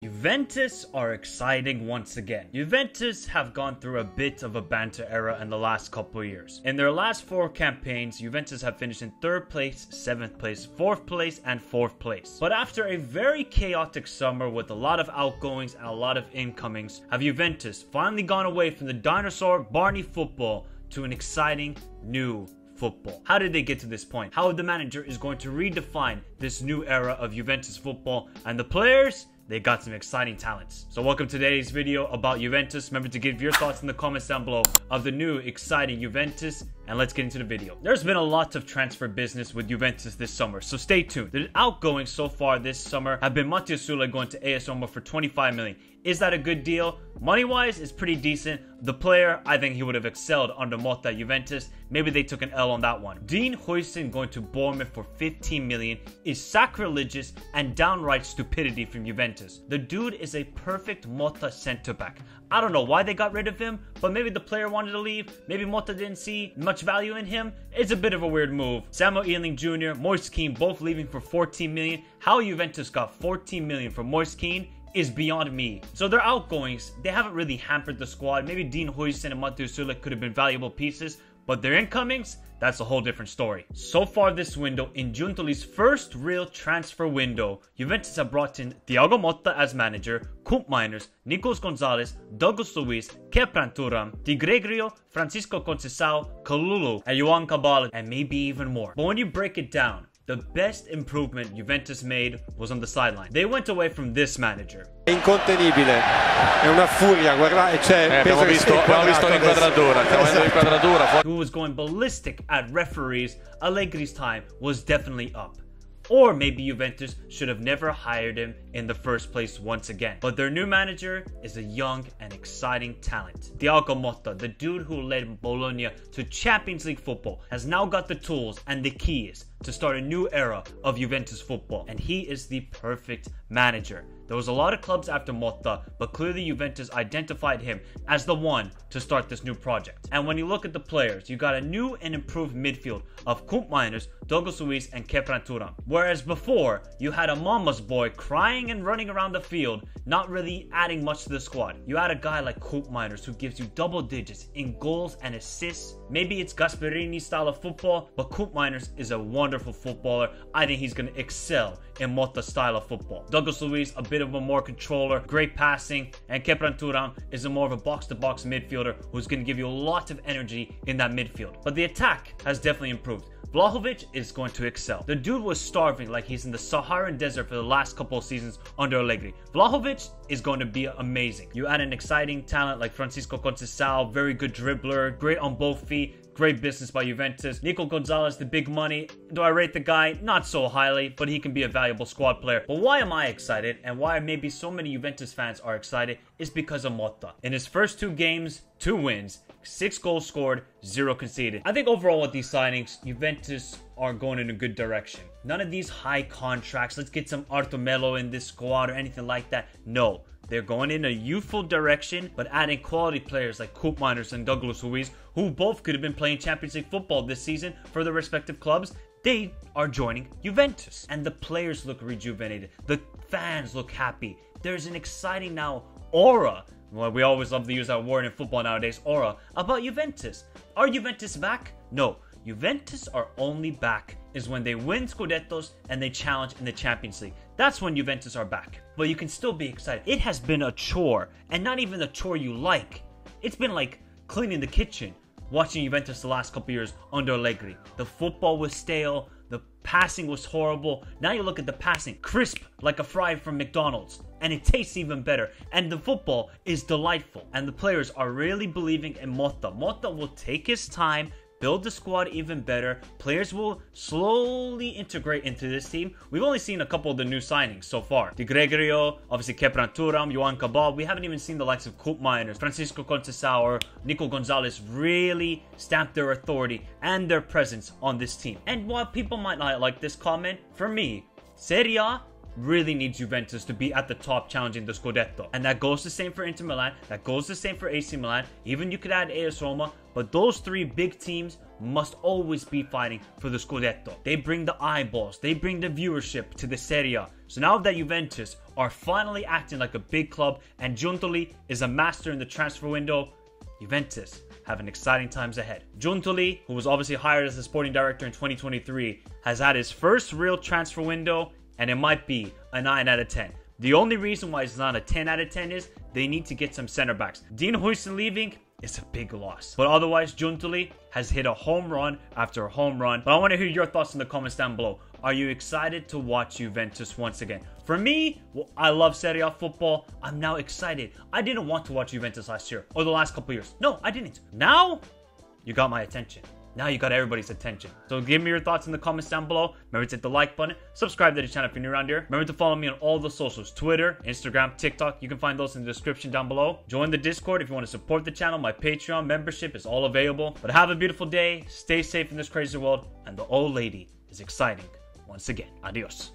Juventus are exciting once again. Juventus have gone through a bit of a banter era in the last couple of years. In their last 4 campaigns, Juventus have finished in 3rd place, 7th place, 4th place, and 4th place. But after a very chaotic summer with a lot of outgoings and a lot of incomings, have Juventus finally gone away from the dinosaur Barney football to an exciting new football? How did they get to this point? How the manager is going to redefine this new era of Juventus football, and the players, they got some exciting talents. So welcome to today's video about Juventus. Remember to give your thoughts in the comments down below of the new exciting Juventus, and let's get into the video. There's been a lot of transfer business with Juventus this summer, so stay tuned. The outgoings so far this summer have been Matteo Sule going to AS Roma for 25 million. Is that a good deal? Money-wise, it's pretty decent. The player, I think he would have excelled under Motta at Juventus. Maybe they took an L on that one. Dean Huijsen going to Bournemouth for 15 million is sacrilegious and downright stupidity from Juventus. The dude is a perfect Motta centre-back. I don't know why they got rid of him, but maybe the player wanted to leave. Maybe Motta didn't see much value in him. It's a bit of a weird move. Samuel Ealing Jr., Moise Kean both leaving for 14 million. How Juventus got 14 million from Moise Kean is beyond me. So their outgoings, they haven't really hampered the squad. Maybe Dean Huijsen and Matteo Sule could have been valuable pieces, but their incomings, that's a whole different story. So far this window, in Giuntoli's first real transfer window, Juventus have brought in Thiago Motta as manager, Koop Meiners, Nicolas Gonzalez, Douglas Luiz, Kepran Turam, Di Gregorio, Francisco Conceição, Kalulu, and João Cabal, and maybe even more. But when you break it down, the best improvement Juventus made was on the sideline. They went away from this manager. Incontenibile, è una furia, guardate, abbiamo visto l'inquadratura. Who was going ballistic at referees. Allegri's time was definitely up. Or maybe Juventus should have never hired him in the first place once again. But their new manager is a young and exciting talent. Thiago Motta, the dude who led Bologna to Champions League football, has now got the tools and the keys to start a new era of Juventus football. And he is the perfect manager. There was a lot of clubs after Motta, but clearly Juventus identified him as the one to start this new project. And when you look at the players, you got a new and improved midfield of Koop Meiners, Douglas Luiz, and Kepran Turam. Whereas before, you had a mama's boy crying and running around the field, not really adding much to the squad. You had a guy like Koop Meiners who gives you double digits in goals and assists. Maybe it's Gasperini style of football, but Koop Meiners is a wonderful footballer. I think he's going to excel in Motta's style of football. Douglas Luiz, a bit of a more controller, great passing, and Kepran Turam is a more of a box-to-box midfielder who's going to give you a lot of energy in that midfield. But the attack has definitely improved. Vlahovic is going to excel. The dude was starving like he's in the Saharan desert for the last couple of seasons under Allegri. Vlahovic is going to be amazing. You add an exciting talent like Francisco Conceição, very good dribbler, great on both feet. Great business by Juventus. Nico Gonzalez, the big money. Do I rate the guy? Not so highly, but he can be a valuable squad player. But why am I excited, and why maybe so many Juventus fans are excited, is because of Motta. In his first 2 games, 2 wins, 6 goals scored, 0 conceded. I think overall with these signings, Juventus are going in a good direction. None of these high contracts, let's get some Arthur Melo in this squad or anything like that. No. They're going in a youthful direction, but adding quality players like Koop Meiners and Douglas Luiz, who both could have been playing Champions League football this season for their respective clubs. They are joining Juventus. And the players look rejuvenated. The fans look happy. There's an exciting now aura. Well, we always love to use that word in football nowadays, aura, about Juventus. Are Juventus back? No. Juventus are only back is when they win Scudettos and they challenge in the Champions League. That's when Juventus are back. But you can still be excited. It has been a chore, and not even a chore you like. It's been like cleaning the kitchen, watching Juventus the last couple years under Allegri. The football was stale. The passing was horrible. Now you look at the passing, crisp like a fry from McDonald's. And it tastes even better. And the football is delightful. And the players are really believing in Motta. Motta will take his time, build the squad even better. Players will slowly integrate into this team. We've only seen a couple of the new signings so far. Di Gregorio, obviously Kepran Turam, João Cabal. We haven't even seen the likes of Koop Meiners, Francisco Conceição, or Nico Gonzalez really stamp their authority and their presence on this team. And while people might not like this comment, for me, Serie A really needs Juventus to be at the top challenging the Scudetto. And that goes the same for Inter Milan. That goes the same for AC Milan. Even you could add AS Roma. But those 3 big teams must always be fighting for the Scudetto. They bring the eyeballs. They bring the viewership to the Serie A. So now that Juventus are finally acting like a big club and Giuntoli is a master in the transfer window, Juventus have an exciting times ahead. Giuntoli, who was obviously hired as the sporting director in 2023, has had his first real transfer window, and it might be a 9 out of 10. The only reason why it's not a 10 out of 10 is they need to get some center backs. Dean Huijsen leaving is a big loss. But otherwise, Giuntoli has hit a home run after a home run. But I want to hear your thoughts in the comments down below. Are you excited to watch Juventus once again? For me, well, I love Serie A football. I'm now excited. I didn't want to watch Juventus last year or the last couple years. No, I didn't. Now, you got my attention. Now you got everybody's attention. So give me your thoughts in the comments down below. Remember to hit the like button. Subscribe to the channel if you're new around here. Remember to follow me on all the socials. Twitter, Instagram, TikTok. You can find those in the description down below. Join the Discord if you want to support the channel. My Patreon membership is all available. But have a beautiful day. Stay safe in this crazy world. And the old lady is exciting once again. Adios.